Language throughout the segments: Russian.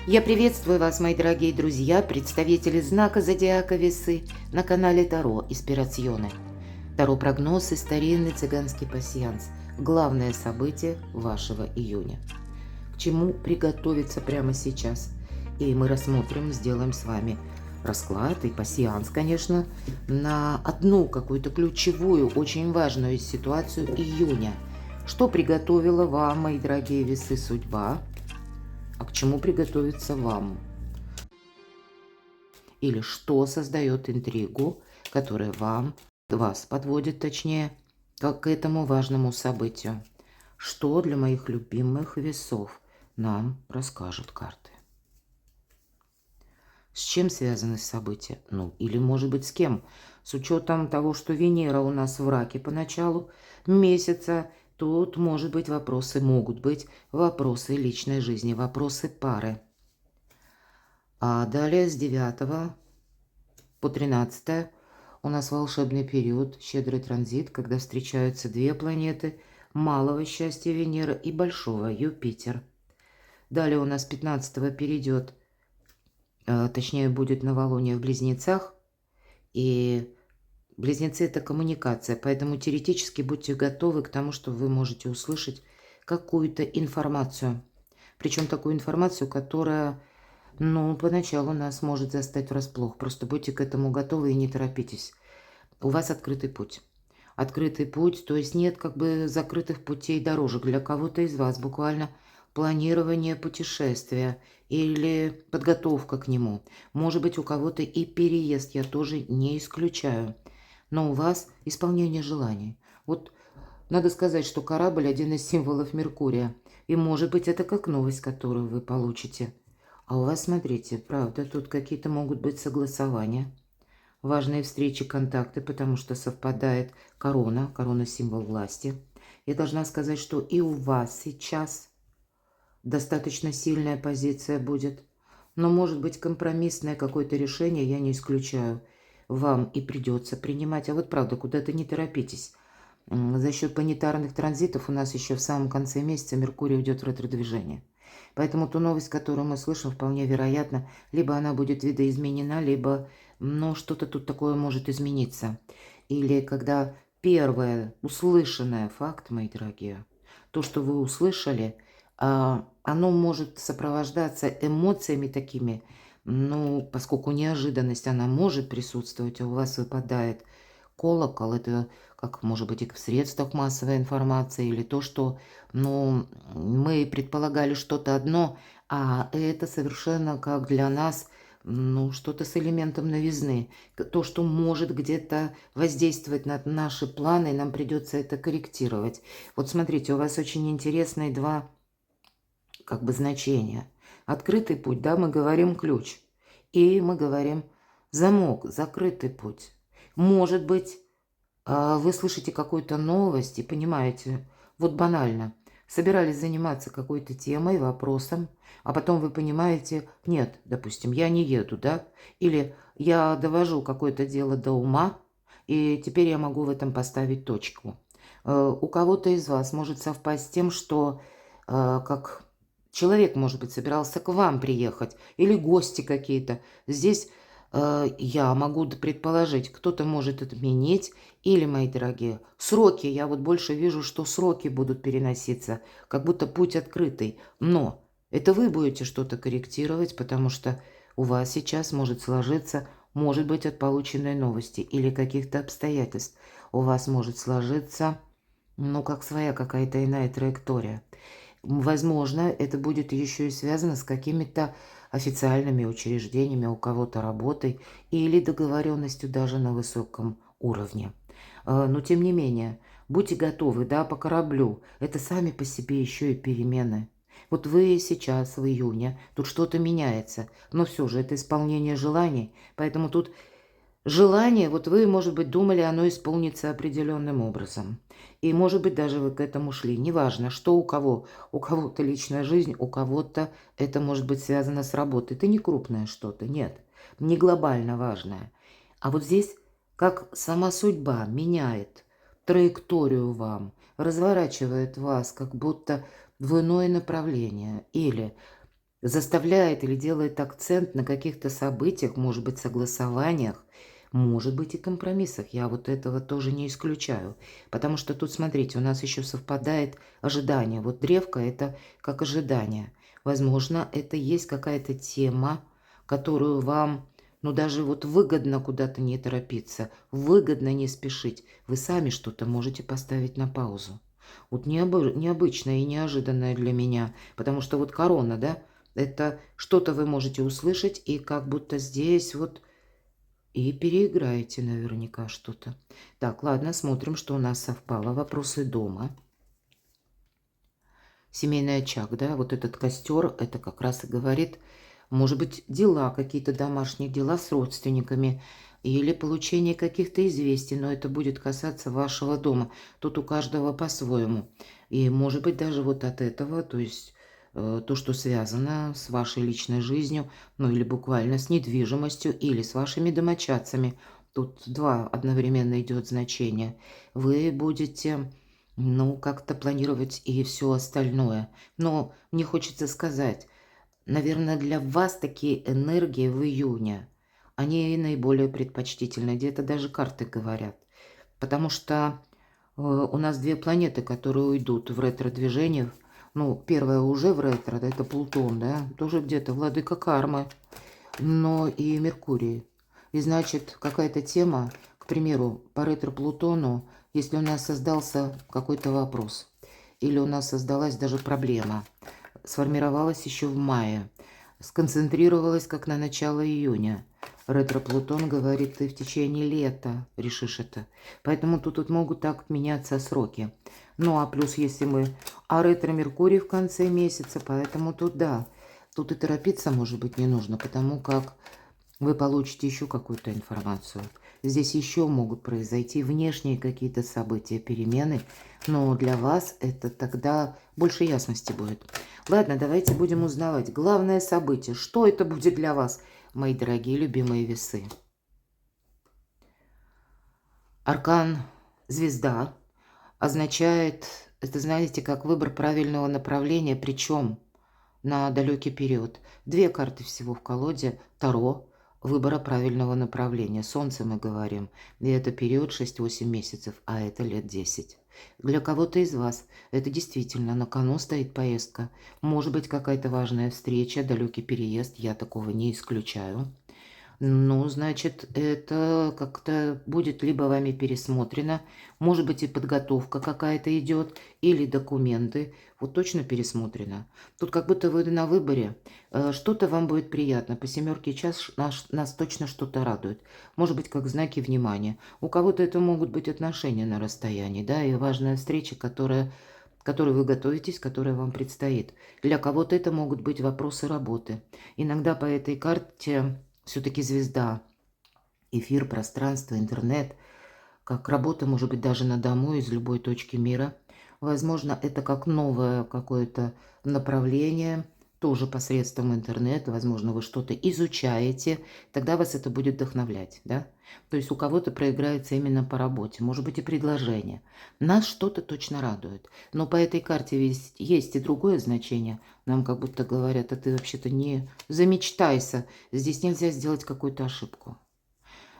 Я приветствую вас, мои дорогие друзья, представители знака зодиака Весы на канале Таро Инспирационе. Таро-прогноз и старинный цыганский пасьянс. Главное событие вашего июня. К чему приготовиться прямо сейчас? И мы рассмотрим, сделаем с вами расклад и пасьянс, конечно, на одну какую-то ключевую, очень важную ситуацию июня. Что приготовила вам, мои дорогие Весы, судьба? А к чему приготовиться вам? Или что создает интригу, которая вас подводит, точнее, как к этому важному событию? Что для моих любимых весов нам расскажут карты? С чем связаны события? Ну, или, может быть, с кем? С учетом того, что Венера у нас в раке по началу месяца, тут, может быть, могут быть вопросы личной жизни, вопросы пары. А далее с 9 по 13 у нас волшебный период, щедрый транзит, когда встречаются две планеты малого счастья Венера и большого Юпитер. Далее у нас 15 перейдет, точнее будет новолуние в Близнецах, и Близнецы – это коммуникация, поэтому теоретически будьте готовы к тому, что вы можете услышать какую-то информацию. Причем такую информацию, которая, поначалу нас может застать врасплох. Просто будьте к этому готовы и не торопитесь. У вас открытый путь. Открытый путь, то есть нет как бы закрытых путей дорожек. Для кого-то из вас буквально планирование путешествия или подготовка к нему. Может быть, у кого-то и переезд, я тоже не исключаю. Но у вас исполнение желаний. Вот надо сказать, что корабль – один из символов Меркурия. И может быть, это как новость, которую вы получите. А у вас, смотрите, правда, тут какие-то могут быть согласования. Важные встречи, контакты, потому что совпадает корона. Корона – символ власти. Я должна сказать, что и у вас сейчас достаточно сильная позиция будет. Но может быть компромиссное какое-то решение, я не исключаю. Вам и придется принимать. А вот правда, куда-то не торопитесь. За счет планетарных транзитов у нас еще в самом конце месяца Меркурий уйдет в ретродвижение. Поэтому ту новость, которую мы слышим, вполне вероятно, либо она будет видоизменена, либо, что-то тут такое может измениться. Или когда первое услышанное факт, мои дорогие, то, что вы услышали, оно может сопровождаться эмоциями такими, поскольку неожиданность, она может присутствовать, а у вас выпадает колокол, это как может быть и в средствах массовой информации, или то, что, мы предполагали что-то одно, а это совершенно как для нас, что-то с элементом новизны. То, что может где-то воздействовать на наши планы, нам придется это корректировать. Вот смотрите, у вас очень интересные два как бы значения. Открытый путь, да, мы говорим ключ. И мы говорим замок, закрытый путь. Может быть, вы слышите какую-то новость и понимаете, вот банально, собирались заниматься какой-то темой, вопросом, а потом вы понимаете, нет, допустим, я не еду, да, или я довожу какое-то дело до ума, и теперь я могу в этом поставить точку. У кого-то из вас может совпасть с тем, что как человек, может быть, собирался к вам приехать, или гости какие-то. Здесь я могу предположить, кто-то может отменить, или, мои дорогие, сроки, я вот больше вижу, что сроки будут переноситься, как будто путь открытый. Но это вы будете что-то корректировать, потому что у вас сейчас может сложиться, может быть, от полученной новости или каких-то обстоятельств. У вас может сложиться, как своя какая-то иная траектория. Возможно, это будет еще и связано с какими-то официальными учреждениями, у кого-то работой или договоренностью даже на высоком уровне. Но тем не менее, будьте готовы, да, по кораблю. Это сами по себе еще и перемены. Вот вы сейчас, в июне, тут что-то меняется, но все же это исполнение желаний, поэтому тут желание, вот вы, может быть, думали, оно исполнится определенным образом. И, может быть, даже вы к этому шли. Неважно, что у кого. У кого-то личная жизнь, у кого-то это может быть связано с работой. Это не крупное что-то, нет. Не глобально важное. А вот здесь как сама судьба меняет траекторию вам, разворачивает вас как будто в иное направление. Или заставляет или делает акцент на каких-то событиях, может быть, согласованиях, может быть, и компромиссах. Я вот этого тоже не исключаю. Потому что тут, смотрите, у нас еще совпадает ожидание. Вот древко – это как ожидание. Возможно, это есть какая-то тема, которую вам, ну, даже вот выгодно куда-то не торопиться, выгодно не спешить. Вы сами что-то можете поставить на паузу. Вот необычное и неожиданное для меня. Потому что вот корона, да, это что-то вы можете услышать, и как будто здесь вот и переиграете наверняка что-то. Так, ладно, смотрим, что у нас совпало. Вопросы дома. Семейный очаг, да, вот этот костер, это как раз и говорит, может быть, дела, какие-то домашние дела с родственниками или получение каких-то известий, но это будет касаться вашего дома. Тут у каждого по-своему. И может быть даже вот от этого, то есть то, что связано с вашей личной жизнью, ну или буквально с недвижимостью или с вашими домочадцами. Тут два одновременно идет значение. Вы будете, ну, как-то планировать и все остальное. Но мне хочется сказать, наверное, для вас такие энергии в июне, они наиболее предпочтительны. Где-то даже карты говорят. Потому что у нас две планеты, которые уйдут в ретро-движение. Ну, первая уже в ретро, да, это Плутон, да, тоже где-то владыка кармы, но и Меркурий. И значит, какая-то тема, к примеру, по ретро-Плутону, если у нас создался какой-то вопрос, или у нас создалась даже проблема, сформировалась еще в мае, сконцентрировалась как на начало июня. Ретро-Плутон говорит, ты в течение лета решишь это. Поэтому тут могут так меняться сроки. Ну, а плюс, если мы... А ретро-Меркурий в конце месяца, поэтому тут да. Тут и торопиться, может быть, не нужно, потому как вы получите еще какую-то информацию. Здесь еще могут произойти внешние какие-то события, перемены, но для вас это тогда больше ясности будет. Ладно, давайте будем узнавать. Главное событие. Что это будет для вас, мои дорогие любимые весы? Аркан звезда означает, это знаете, как выбор правильного направления, причем на далекий период. Две карты всего в колоде. Таро выбора правильного направления. Солнце мы говорим. И это период 6-8 месяцев, а это лет 10. Для кого-то из вас это действительно на кону стоит поездка. Может быть, какая-то важная встреча, далекий переезд. Я такого не исключаю. Ну, значит, это как-то будет либо вами пересмотрено, может быть, и подготовка какая-то идет, или документы. Вот точно пересмотрено. Тут как будто вы на выборе. Что-то вам будет приятно. По семерке час нас точно что-то радует. Может быть, как знаки внимания. У кого-то это могут быть отношения на расстоянии, да, и важная встреча, которой вы готовитесь, которая вам предстоит. Для кого-то это могут быть вопросы работы. Иногда по этой карте все-таки звезда, эфир, пространство, интернет, как работа, может быть, даже на дому из любой точки мира. Возможно, это как новое какое-то направление, тоже посредством интернета. Возможно, вы что-то изучаете, тогда вас это будет вдохновлять, да? То есть у кого-то проиграется именно по работе, может быть, и предложение. Нас что-то точно радует. Но по этой карте есть и другое значение. Нам как будто говорят, а ты вообще-то не замечтайся. Здесь нельзя сделать какую-то ошибку.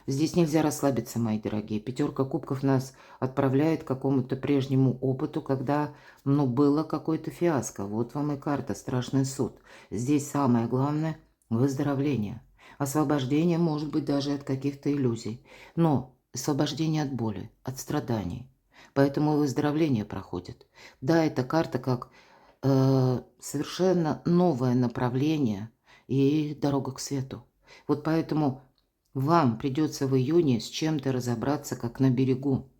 Здесь нельзя расслабиться, мои дорогие. Пятерка кубков нас отправляет к какому-то прежнему опыту, когда, ну, было какое-то фиаско. Вот вам и карта, страшный суд. Здесь самое главное – выздоровление. Освобождение, может быть, даже от каких-то иллюзий. Но освобождение от боли, от страданий. Поэтому и выздоровление проходит. Да, эта карта как совершенно новое направление и дорога к свету. Вот поэтому вам придется в июне с чем-то разобраться, как на берегу,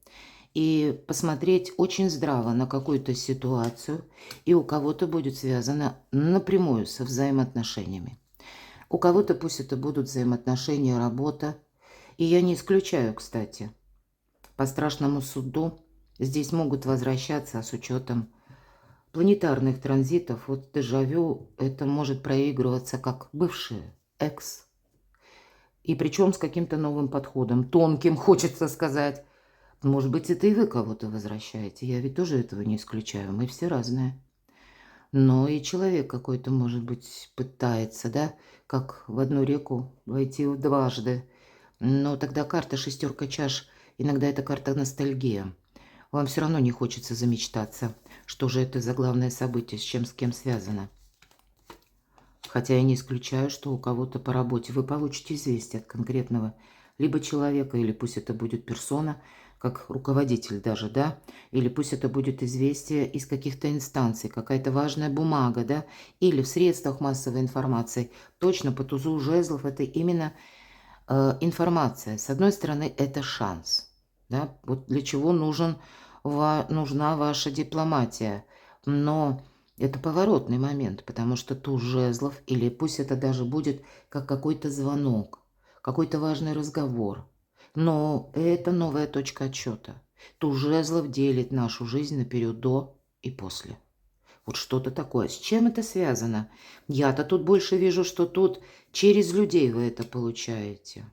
и посмотреть очень здраво на какую-то ситуацию, и у кого-то будет связано напрямую со взаимоотношениями. У кого-то пусть это будут взаимоотношения, работа. И я не исключаю, кстати, по страшному суду здесь могут возвращаться с учетом планетарных транзитов. Вот дежавю это может проигрываться как бывшие, экс. И причем с каким-то новым подходом, тонким, хочется сказать. Может быть, это и вы кого-то возвращаете. Я ведь тоже этого не исключаю. Мы все разные. Но и человек какой-то, может быть, пытается, да, как в одну реку войти дважды. Но тогда карта шестерка чаш, иногда это карта ностальгия. Вам все равно не хочется замечтаться, что же это за главное событие, с чем, с кем связано. Хотя я не исключаю, что у кого-то по работе вы получите известие от конкретного либо человека, или пусть это будет персона, как руководитель даже, да, или пусть это будет известие из каких-то инстанций, какая-то важная бумага, да, или в средствах массовой информации. Точно по тузу жезлов это именно информация. С одной стороны, это шанс, да, вот для чего нужна ваша дипломатия. Но это поворотный момент, потому что туз жезлов, или пусть это даже будет как какой-то звонок, какой-то важный разговор. Но это новая точка отсчета. Туз жезлов делит нашу жизнь на период до и после. Вот что-то такое. С чем это связано? Я-то тут больше вижу, что тут через людей вы это получаете.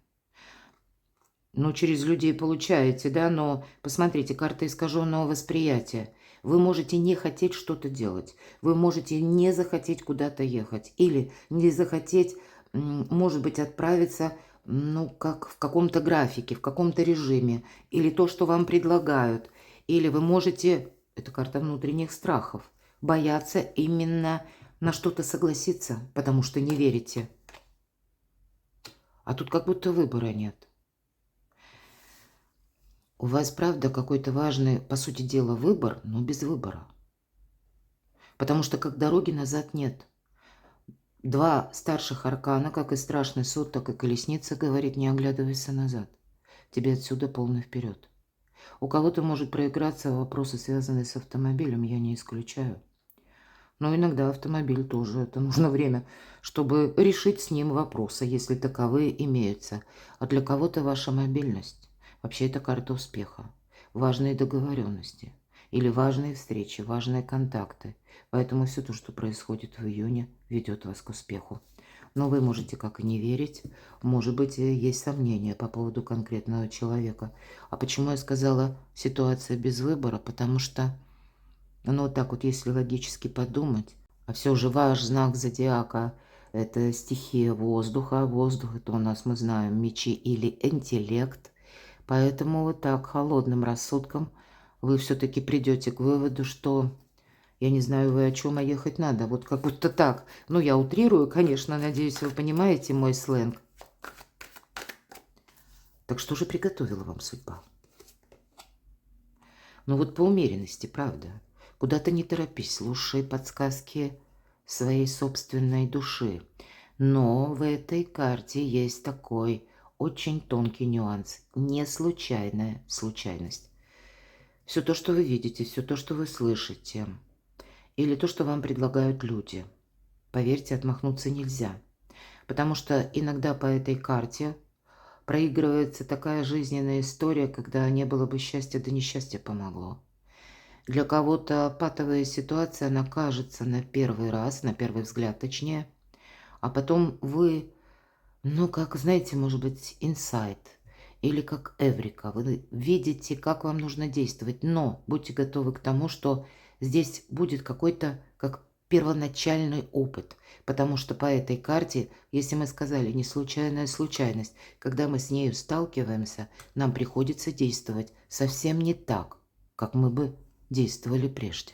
Ну, через людей получаете, да, но посмотрите, карта искаженного восприятия. Вы можете не хотеть что-то делать, вы можете не захотеть куда-то ехать или не захотеть, может быть, отправиться, ну, как в каком-то графике, в каком-то режиме, или то, что вам предлагают, или вы можете, это карта внутренних страхов, бояться именно на что-то согласиться, потому что не верите. А тут как будто выбора нет. У вас, правда, какой-то важный, по сути дела, выбор, но без выбора. Потому что как дороги назад нет. Два старших аркана, как и страшный суд, так и колесница, говорит, не оглядывайся назад. Тебе отсюда полный вперед. У кого-то может проиграться вопросы, связанные с автомобилем, я не исключаю. Но иногда автомобиль тоже, это нужно время, чтобы решить с ним вопросы, если таковые имеются. А для кого-то ваша мобильность. Вообще это карта успеха. Важные договоренности. Или важные встречи, важные контакты. Поэтому все то, что происходит в июне, ведет вас к успеху. Но вы можете как и не верить. Может быть, есть сомнения по поводу конкретного человека. А почему я сказала ситуация без выбора? Потому что ну, вот так вот, если логически подумать, а все же ваш знак зодиака – это стихия воздуха. Воздух – это у нас, мы знаем, мечи или интеллект. Поэтому вот так, холодным рассудком, вы все-таки придете к выводу, что, я не знаю, вы о чем, а ехать надо. Вот как будто так. Ну, я утрирую, конечно, надеюсь, вы понимаете мой сленг. Так что же приготовила вам судьба? Ну вот по умеренности, правда. Куда-то не торопись, слушай подсказки своей собственной души. Но в этой карте есть такой очень тонкий нюанс. Не случайная случайность. Все то, что вы видите, все то, что вы слышите, или то, что вам предлагают люди, поверьте, отмахнуться нельзя. Потому что иногда по этой карте проигрывается такая жизненная история, когда не было бы счастья, да несчастье помогло. Для кого-то патовая ситуация, она кажется на первый раз, на первый взгляд точнее, а потом вы, ну, как, знаете, может быть, инсайт или как эврика. Вы видите, как вам нужно действовать, но будьте готовы к тому, что здесь будет какой-то, как первоначальный опыт, потому что по этой карте, если мы сказали не случайная случайность, когда мы с нею сталкиваемся, нам приходится действовать совсем не так, как мы бы действовали прежде.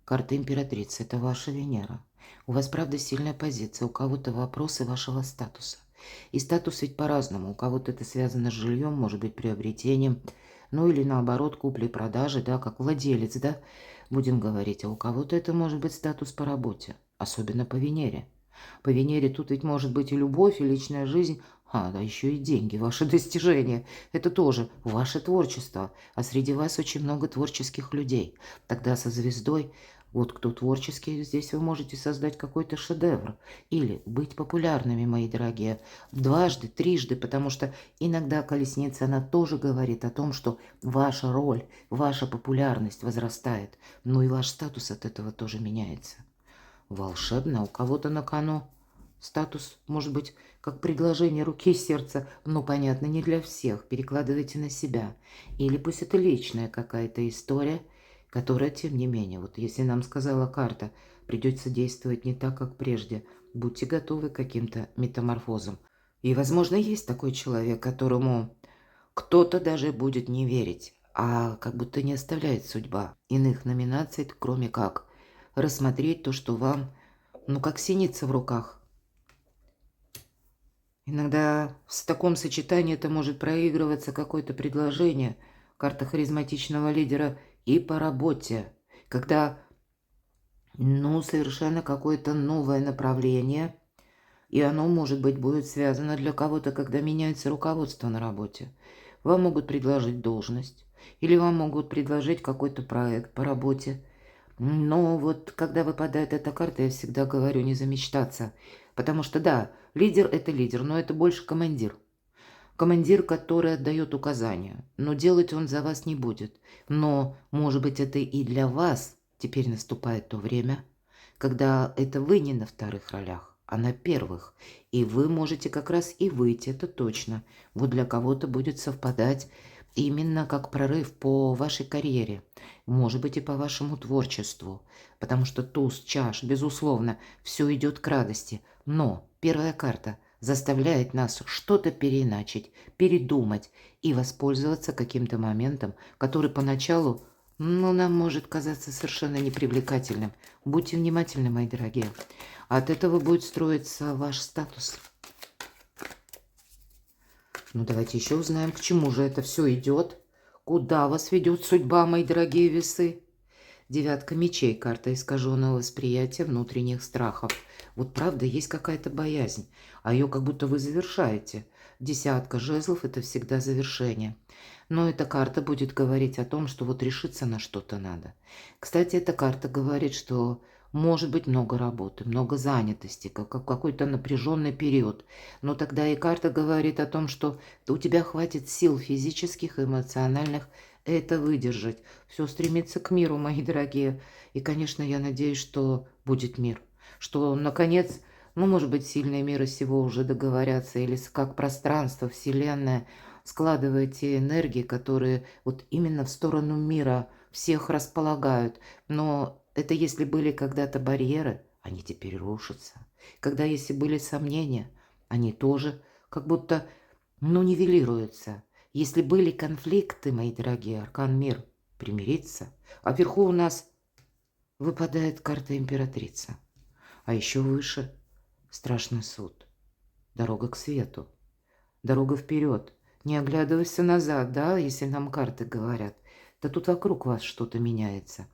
Карта императрицы – это ваша Венера. У вас, правда, сильная позиция, у кого-то вопросы вашего статуса. И статус ведь по-разному. У кого-то это связано с жильем, может быть, приобретением, ну или наоборот, куплей-продажи, да, как владелец, да, будем говорить. А у кого-то это может быть статус по работе, особенно по Венере. По Венере тут ведь может быть и любовь, и личная жизнь, да еще и деньги, ваши достижения. Это тоже ваше творчество, а среди вас очень много творческих людей. Тогда со звездой, вот кто творческий, здесь вы можете создать какой-то шедевр. Или быть популярными, мои дорогие, дважды, трижды, потому что иногда колесница, она тоже говорит о том, что ваша роль, ваша популярность возрастает. Ну и ваш статус от этого тоже меняется. Волшебно, у кого-то на кону статус, может быть, как предложение руки и сердца, но, понятно, не для всех. Перекладывайте на себя. Или пусть это личная какая-то история, которая, тем не менее, вот если нам сказала карта, придется действовать не так, как прежде. Будьте готовы к каким-то метаморфозам. И, возможно, есть такой человек, которому кто-то даже будет не верить, а как будто не оставляет судьба иных номинаций, кроме как рассмотреть то, что вам, ну, как синица в руках. Иногда в таком сочетании это может проигрываться какое-то предложение, карта харизматичного лидера, и по работе, когда, ну, совершенно какое-то новое направление, и оно, может быть, будет связано для кого-то, когда меняется руководство на работе. Вам могут предложить должность, или вам могут предложить какой-то проект по работе. Но вот когда выпадает эта карта, я всегда говорю не замечтаться. Потому что да, лидер – это лидер, но это больше командир. Командир, который отдает указания, но делать он за вас не будет. Но, может быть, это и для вас теперь наступает то время, когда это вы не на вторых ролях, а на первых. И вы можете как раз и выйти, это точно. Вот для кого-то будет совпадать именно как прорыв по вашей карьере, может быть, и по вашему творчеству. Потому что туз чаш, безусловно, все идет к радости. Но первая карта заставляет нас что-то переиначить, передумать и воспользоваться каким-то моментом, который поначалу, ну, нам может казаться совершенно непривлекательным. Будьте внимательны, мои дорогие. От этого будет строиться ваш статус. Ну, давайте еще узнаем, к чему же это все идет. Куда вас ведет судьба, мои дорогие весы? Девятка мечей, карта искаженного восприятия внутренних страхов. Вот правда, есть какая-то боязнь, а ее как будто вы завершаете. Десятка жезлов – это всегда завершение. Но эта карта будет говорить о том, что вот решиться на что-то надо. Кстати, эта карта говорит, что может быть много работы, много занятости, как какой-то напряженный период. Но тогда и карта говорит о том, что у тебя хватит сил физических и эмоциональных это выдержать. Все стремится к миру, мои дорогие. И, конечно, я надеюсь, что будет мир. Что, наконец, ну, может быть, сильные мира сего уже договорятся. Или как пространство, Вселенная складывает те энергии, которые вот именно в сторону мира всех располагают. Но это если были когда-то барьеры, они теперь рушатся. Когда если были сомнения, они тоже как будто, ну, нивелируются. Если были конфликты, мои дорогие, аркан мир, примириться. А вверху у нас выпадает карта императрица. А еще выше страшный суд. Дорога к свету. Дорога вперед. Не оглядывайся назад, да, если нам карты говорят. Да тут вокруг вас что-то меняется.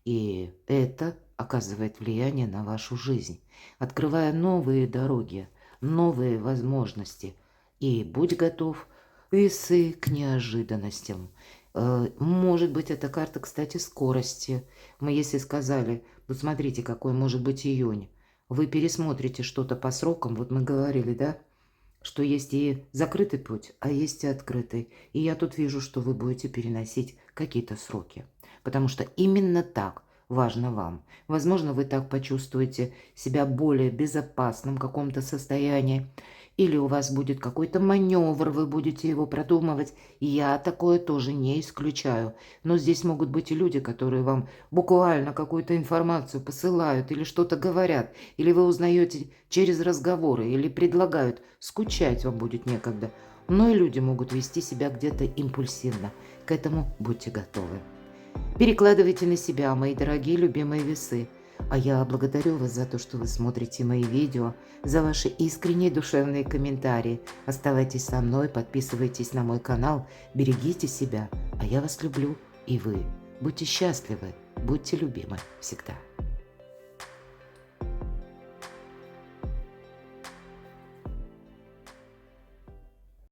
И это оказывает влияние на вашу жизнь, открывая новые дороги, новые возможности. И будь готов, весы, к неожиданностям. Может быть, эта карта, кстати, скорости. Мы если сказали, вот смотрите, какой может быть июнь. Вы пересмотрите что-то по срокам, вот мы говорили, да, что есть и закрытый путь, а есть и открытый. И я тут вижу, что вы будете переносить какие-то сроки. Потому что именно так важно вам. Возможно, вы так почувствуете себя более безопасным в каком-то состоянии. Или у вас будет какой-то маневр, вы будете его продумывать. Я такое тоже не исключаю. Но здесь могут быть и люди, которые вам буквально какую-то информацию посылают или что-то говорят. Или вы узнаете через разговоры, или предлагают. Скучать вам будет некогда. Но и люди могут вести себя где-то импульсивно. К этому будьте готовы. Перекладывайте на себя, мои дорогие любимые весы. А я благодарю вас за то, что вы смотрите мои видео, за ваши искренние душевные комментарии. Оставайтесь со мной, подписывайтесь на мой канал, берегите себя. А я вас люблю, и вы. Будьте счастливы, будьте любимы всегда.